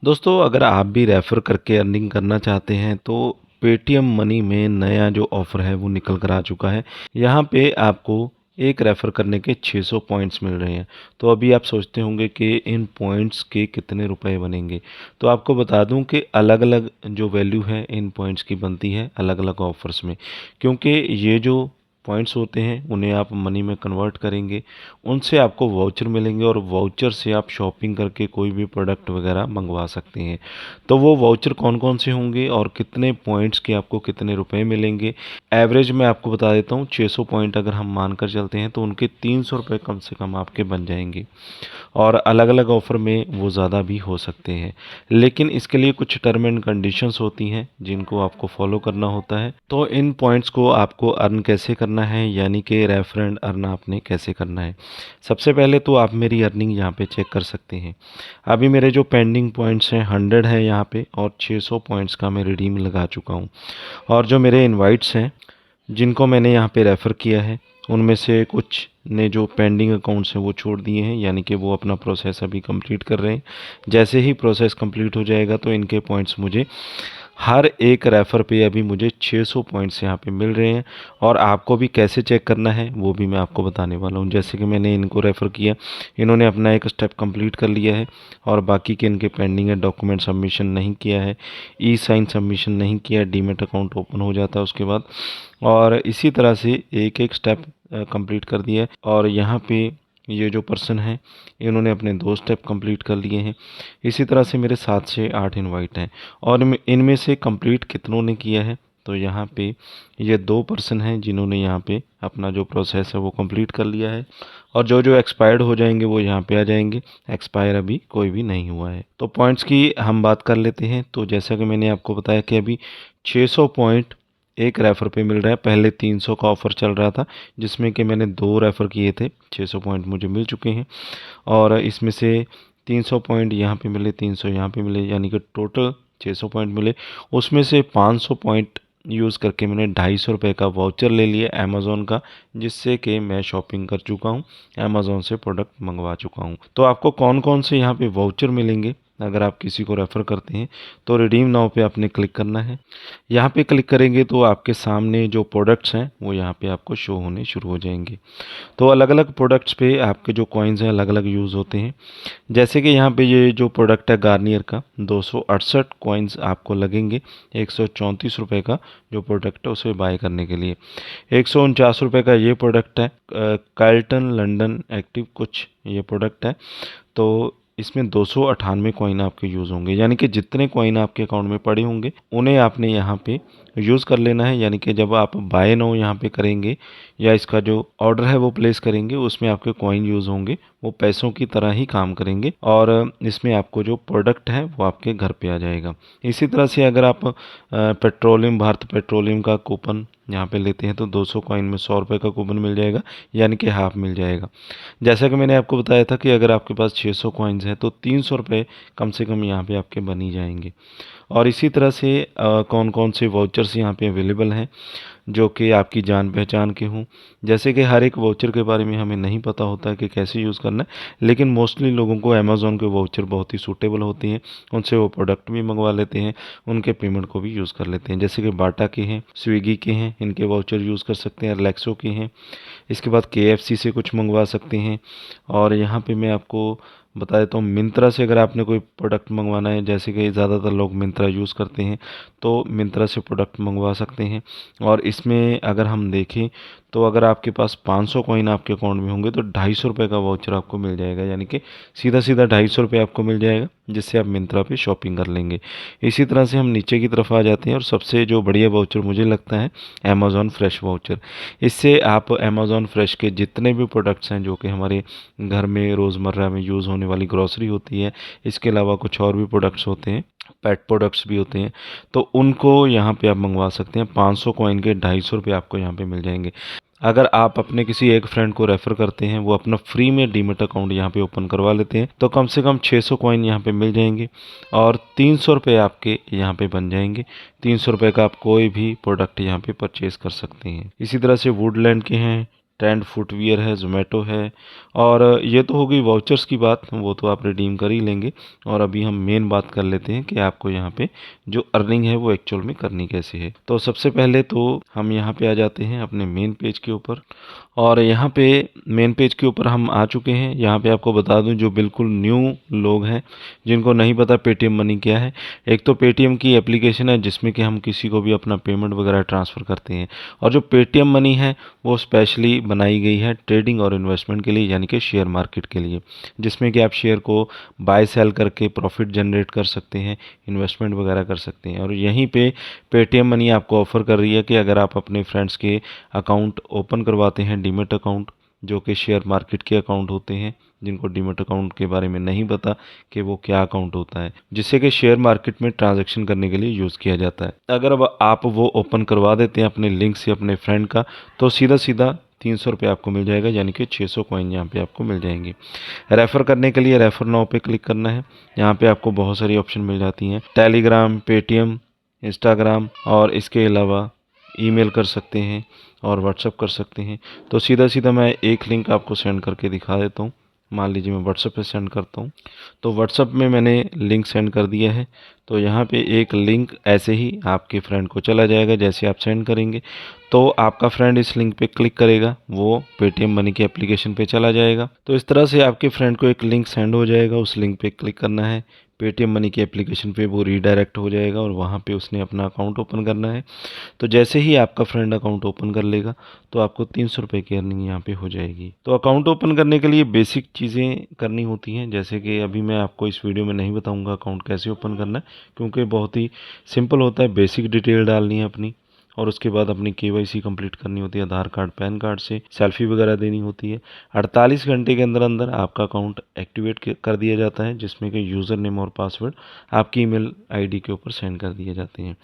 दोस्तों, अगर आप भी रेफ़र करके अर्निंग करना चाहते हैं तो पेटीएम मनी में नया जो ऑफ़र है वो निकल कर आ चुका है। यहाँ पे आपको एक रेफ़र करने के 600 पॉइंट्स मिल रहे हैं। तो अभी आप सोचते होंगे कि इन पॉइंट्स के कितने रुपए बनेंगे। तो आपको बता दूं कि अलग-अलग जो वैल्यू है इन पॉइंट्स की बनती है अलग-अलग ऑफ़र्स में। क्योंकि ये जो पॉइंट्स होते हैं उन्हें आप मनी में कन्वर्ट करेंगे, उनसे आपको वाउचर मिलेंगे और वाउचर से आप शॉपिंग करके कोई भी प्रोडक्ट वगैरह मंगवा सकते हैं। तो वो वाउचर कौन-कौन से होंगे और कितने पॉइंट्स के आपको कितने रुपए मिलेंगे, एवरेज मैं आपको बता देता हूँ। 600 पॉइंट अगर हम मानकर चलते हैं तो उनके 300 रुपये कम से कम आपके बन जाएंगे और अलग-अलग ऑफ़र में वो ज़्यादा भी हो सकते हैं। लेकिन इसके लिए कुछ टर्म एंड कंडीशंस होती हैं जिनको आपको फॉलो करना होता है। तो इन पॉइंट्स को आपको अर्न कैसे करना है, यानी कि रेफरेंड अर्न आपने कैसे करना है। सबसे पहले तो आप मेरी अर्निंग यहाँ पे चेक कर सकते हैं। अभी मेरे जो पेंडिंग पॉइंट्स हैं 100 है यहाँ पे और 600 पॉइंट्स का मैं रिडीम लगा चुका हूँ। और जो मेरे इनवाइट्स हैं जिनको मैंने यहाँ पे रेफ़र किया है उनमें से कुछ ने जो पेंडिंग अकाउंट्स हैं वो छोड़ दिए हैं, यानी कि वो अपना प्रोसेस अभी कंप्लीट कर रहे हैं। जैसे ही प्रोसेस कंप्लीट हो जाएगा तो इनके पॉइंट्स मुझे हर एक रेफ़र पे अभी मुझे 600 पॉइंट्स यहाँ पे मिल रहे हैं। और आपको भी कैसे चेक करना है वो भी मैं आपको बताने वाला हूँ। जैसे कि मैंने इनको रेफ़र किया, इन्होंने अपना एक स्टेप कंप्लीट कर लिया है और बाकी के इनके पेंडिंग है। डॉक्यूमेंट सबमिशन नहीं किया है, ई साइन सबमिशन नहीं किया है, डीमेट अकाउंट ओपन हो जाता है उसके बाद। और इसी तरह से एक एक स्टेप कंप्लीट कर दिया है। और यहाँ पे ये जो पर्सन है इन्होंने अपने 2 स्टेप कंप्लीट कर लिए हैं। इसी तरह से मेरे 7 से 8 इनवाइट हैं और इनमें से कंप्लीट कितनों ने किया है, तो यहाँ पे ये 2 पर्सन हैं जिन्होंने यहाँ पे अपना जो प्रोसेस है वो कंप्लीट कर लिया है। और जो जो एक्सपायर्ड हो जाएंगे वो यहाँ पे आ जाएंगे। एक्सपायर अभी कोई भी नहीं हुआ है। तो पॉइंट्स की हम बात कर लेते हैं। तो जैसा कि मैंने आपको बताया कि अभी 600 पॉइंट एक रेफ़र पे मिल रहा है। पहले 300 का ऑफ़र चल रहा था जिसमें कि मैंने 2 रेफ़र किए थे, 600 पॉइंट मुझे मिल चुके हैं। और इसमें से 300 पॉइंट यहाँ पे मिले, 300 यहाँ पे मिले, यानी कि टोटल 600 पॉइंट मिले। उसमें से 500 पॉइंट यूज़ करके मैंने 250 रुपये का वाउचर ले लिया अमेज़ॉन का, जिससे कि मैं शॉपिंग कर चुका हूँ, अमेज़ॉन से प्रोडक्ट मंगवा चुका हूँ। तो आपको कौन कौन से यहाँ पे वाउचर मिलेंगे अगर आप किसी को रेफ़र करते हैं, तो रिडीम नाउ पे आपने क्लिक करना है। यहाँ पे क्लिक करेंगे तो आपके सामने जो प्रोडक्ट्स हैं वो यहाँ पे आपको शो होने शुरू हो जाएंगे। तो अलग-अलग प्रोडक्ट्स पे आपके जो कॉइन्स हैं अलग-अलग यूज़ होते हैं। जैसे कि यहाँ पे ये जो प्रोडक्ट है गार्नियर का, 268 कॉइन्स आपको लगेंगे 134 रुपये का जो प्रोडक्ट है उसे बाय करने के लिए। 149 रुपये का ये प्रोडक्ट है कार्ल्टन लंदन एक्टिव कुछ ये प्रोडक्ट है। तो इसमें 298 कॉइन आपके यूज़ होंगे, यानी कि जितने कॉइन आपके अकाउंट में पड़े होंगे उन्हें आपने यहाँ पे यूज़ कर लेना है। यानी कि जब आप बाय नाउ यहाँ पे करेंगे या इसका जो ऑर्डर है वो प्लेस करेंगे उसमें आपके कॉइन यूज़ होंगे, वो पैसों की तरह ही काम करेंगे और इसमें आपको जो प्रोडक्ट है वो आपके घर पे आ जाएगा। इसी तरह से अगर आप पेट्रोलियम भारत पेट्रोलियम का कूपन यहाँ पे लेते हैं तो 200 कॉइन में 100 रुपये का कूपन मिल जाएगा, यानी कि हाफ मिल जाएगा। जैसा कि मैंने आपको बताया था कि अगर आपके पास 600 कॉइन्स हैं तो 300 रुपये कम से कम यहाँ पे आपके बन ही जाएंगे। और इसी तरह से कौन कौन से वाउचर्स यहाँ पे अवेलेबल हैं जो कि आपकी जान पहचान के हों। जैसे कि हर एक वाउचर के बारे में हमें नहीं पता होता है कि कैसे यूज़ करना है, लेकिन मोस्टली लोगों को अमेज़ॉन के वाउचर बहुत ही सूटेबल होते हैं, उनसे वो प्रोडक्ट भी मंगवा लेते हैं, उनके पेमेंट को भी यूज़ कर लेते हैं। जैसे कि बाटा के हैं, स्विगी के हैं, इनके वाउचर यूज़ कर सकते हैं, रिलैक्सो के हैं। इसके बाद केएफसी से कुछ मंगवा सकते हैं। और यहाँ पे मैं आपको बता देता हूँ मिंत्रा से अगर आपने कोई प्रोडक्ट मंगवाना है, जैसे कि ज़्यादातर लोग मिंत्रा यूज़ करते हैं तो मिंत्रा से प्रोडक्ट मंगवा सकते हैं। और इसमें अगर हम देखें तो अगर आपके पास 500 कॉइन आपके अकाउंट में होंगे तो 250 रुपये का वाउचर आपको मिल जाएगा, यानी कि सीधा सीधा 250 रुपये आपको मिल जाएगा, जिससे आप मिंत्रा पे शॉपिंग कर लेंगे। इसी तरह से हम नीचे की तरफ आ जाते हैं और सबसे जो बढ़िया वाउचर मुझे लगता है अमेज़ॉन फ्रेश वाउचर। इससे आप अमेज़ॉन फ्रेश के जितने भी प्रोडक्ट्स हैं जो कि हमारे घर में रोज़मर्रा में यूज़ होने वाली ग्रॉसरी होती है, इसके अलावा कुछ और भी प्रोडक्ट्स होते हैं, पेट प्रोडक्ट्स भी होते हैं, तो उनको यहाँ पे आप मंगवा सकते हैं। 500 कॉइन के 250 रुपये आपको यहाँ पे मिल जाएंगे। अगर आप अपने किसी एक फ्रेंड को रेफ़र करते हैं, वो अपना फ्री में डीमेट अकाउंट यहाँ पे ओपन करवा लेते हैं, तो कम से कम 600 कॉइन यहाँ पे मिल जाएंगे और 300 रुपये आपके यहाँ पे बन जाएंगे। 300 रुपये का आप कोई भी प्रोडक्ट यहाँ पे परचेज़ कर सकते हैं। इसी तरह से वुडलैंड के हैं, ट्रेंड फुटवियर है, जोमेटो है। और ये तो हो गई वाउचर्स की बात, वो तो आप रिडीम कर ही लेंगे। और अभी हम मेन बात कर लेते हैं कि आपको यहाँ पे जो अर्निंग है वो एक्चुअल में करनी कैसे है। तो सबसे पहले तो हम यहाँ पे आ जाते हैं अपने मेन पेज के ऊपर। और यहाँ पे मेन पेज के ऊपर हम आ चुके हैं। यहाँ पे आपको बता दूं, जो बिल्कुल न्यू लोग हैं जिनको नहीं पता पेटीएम मनी क्या है, एक तो पेटीएम की एप्लीकेशन है जिसमें कि हम किसी को भी अपना पेमेंट वगैरह ट्रांसफ़र करते हैं। और जो पेटीएम मनी है वो स्पेशली बनाई गई है ट्रेडिंग और इन्वेस्टमेंट के लिए, यानी कि शेयर मार्केट के लिए, जिसमें कि आप शेयर को बाय सेल करके प्रॉफिट जनरेट कर सकते हैं, इन्वेस्टमेंट वगैरह कर सकते हैं। और यहीं पे पेटीएम मनी आपको ऑफ़र कर रही है कि अगर आप अपने फ्रेंड्स के अकाउंट ओपन करवाते हैं, डीमैट अकाउंट, जो कि शेयर मार्केट के अकाउंट होते हैं, जिनको डीमैट अकाउंट के बारे में नहीं पता कि वो क्या अकाउंट होता है, जिससे कि शेयर मार्केट में ट्रांजैक्शन करने के लिए यूज़ किया जाता है। अगर अब आप वो ओपन करवा देते हैं अपने लिंक से अपने फ्रेंड का, तो सीधा सीधा 300 रुपये आपको मिल जाएगा, यानी कि 600 कॉइन यहाँ पे आपको मिल जाएंगे। रेफ़र करने के लिए रेफ़र नाउ पे क्लिक करना है। यहाँ पे आपको बहुत सारी ऑप्शन मिल जाती हैं, टेलीग्राम, पेटीएम, इंस्टाग्राम, और इसके अलावा ईमेल कर सकते हैं और व्हाट्सअप कर सकते हैं। तो सीधा सीधा मैं एक लिंक आपको सेंड करके दिखा देता हूँ। मान लीजिए मैं व्हाट्सअप पे सेंड करता हूँ, तो व्हाट्सअप में मैंने लिंक सेंड कर दिया है। तो यहाँ पे एक लिंक ऐसे ही आपके फ्रेंड को चला जाएगा। जैसे आप सेंड करेंगे तो आपका फ्रेंड इस लिंक पे क्लिक करेगा, वो पेटीएम मनी की एप्लीकेशन पे चला जाएगा। तो इस तरह से आपके फ्रेंड को एक लिंक सेंड हो जाएगा, उस लिंक पे क्लिक करना है, पेटीएम मनी की एप्लीकेशन पे वो रीडायरेक्ट हो जाएगा और वहाँ पे उसने अपना अकाउंट ओपन करना है। तो जैसे ही आपका फ्रेंड अकाउंट ओपन कर लेगा तो आपको 300 रुपये की अर्निंग यहाँ पे हो जाएगी। तो अकाउंट ओपन करने के लिए बेसिक चीज़ें करनी होती हैं, जैसे कि अभी मैं आपको इस वीडियो में नहीं बताऊँगा अकाउंट कैसे ओपन करना है, क्योंकि बहुत ही सिंपल होता है। बेसिक डिटेल डालनी है अपनी, और उसके बाद अपनी केवाईसी कंप्लीट करनी होती है, आधार कार्ड, पैन कार्ड से सेल्फी वगैरह देनी होती है। 48 घंटे के अंदर अंदर आपका अकाउंट एक्टिवेट कर दिया जाता है, जिसमें कि यूज़र नेम और पासवर्ड आपकी ईमेल आईडी के ऊपर सेंड कर दिए जाते हैं।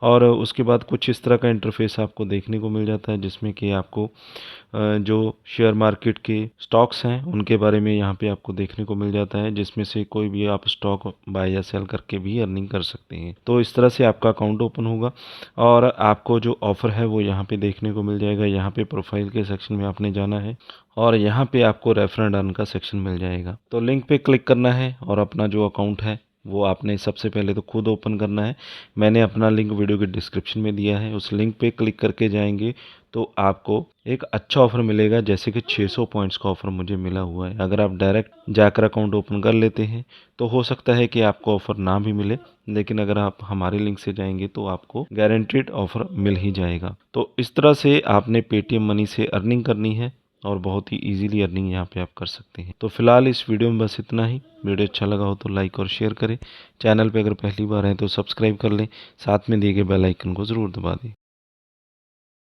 और उसके बाद कुछ इस तरह का इंटरफेस आपको देखने को मिल जाता है, जिसमें कि आपको जो शेयर मार्केट के स्टॉक्स हैं उनके बारे में यहाँ पे आपको देखने को मिल जाता है, जिसमें से कोई भी आप स्टॉक बाय या सेल करके भी अर्निंग कर सकते हैं। तो इस तरह से आपका अकाउंट ओपन होगा और आपको जो ऑफ़र है वो यहाँ पे देखने को मिल जाएगा। यहाँ पे प्रोफाइल के सेक्शन में आपने जाना है और यहाँ पे आपको रेफर एंड अर्न का सेक्शन मिल जाएगा। तो लिंक पे क्लिक करना है और अपना जो अकाउंट है वो आपने सबसे पहले तो खुद ओपन करना है। मैंने अपना लिंक वीडियो के डिस्क्रिप्शन में दिया है, उस लिंक पे क्लिक करके जाएंगे तो आपको एक अच्छा ऑफ़र मिलेगा, जैसे कि 600 पॉइंट्स का ऑफ़र मुझे मिला हुआ है। अगर आप डायरेक्ट जाकर अकाउंट ओपन कर लेते हैं तो हो सकता है कि आपको ऑफ़र ना भी मिले, लेकिन अगर आप हमारे लिंक से जाएंगे तो आपको गारंटीड ऑफ़र मिल ही जाएगा। तो इस तरह से आपने पेटीएम मनी से अर्निंग करनी है और बहुत ही इजीली अर्निंग यहाँ पे आप कर सकते हैं। तो फिलहाल इस वीडियो में बस इतना ही। वीडियो अच्छा लगा हो तो लाइक और शेयर करें। चैनल पे अगर पहली बार हैं तो सब्सक्राइब कर लें, साथ में दिए गए बेल आइकन को ज़रूर दबा दें।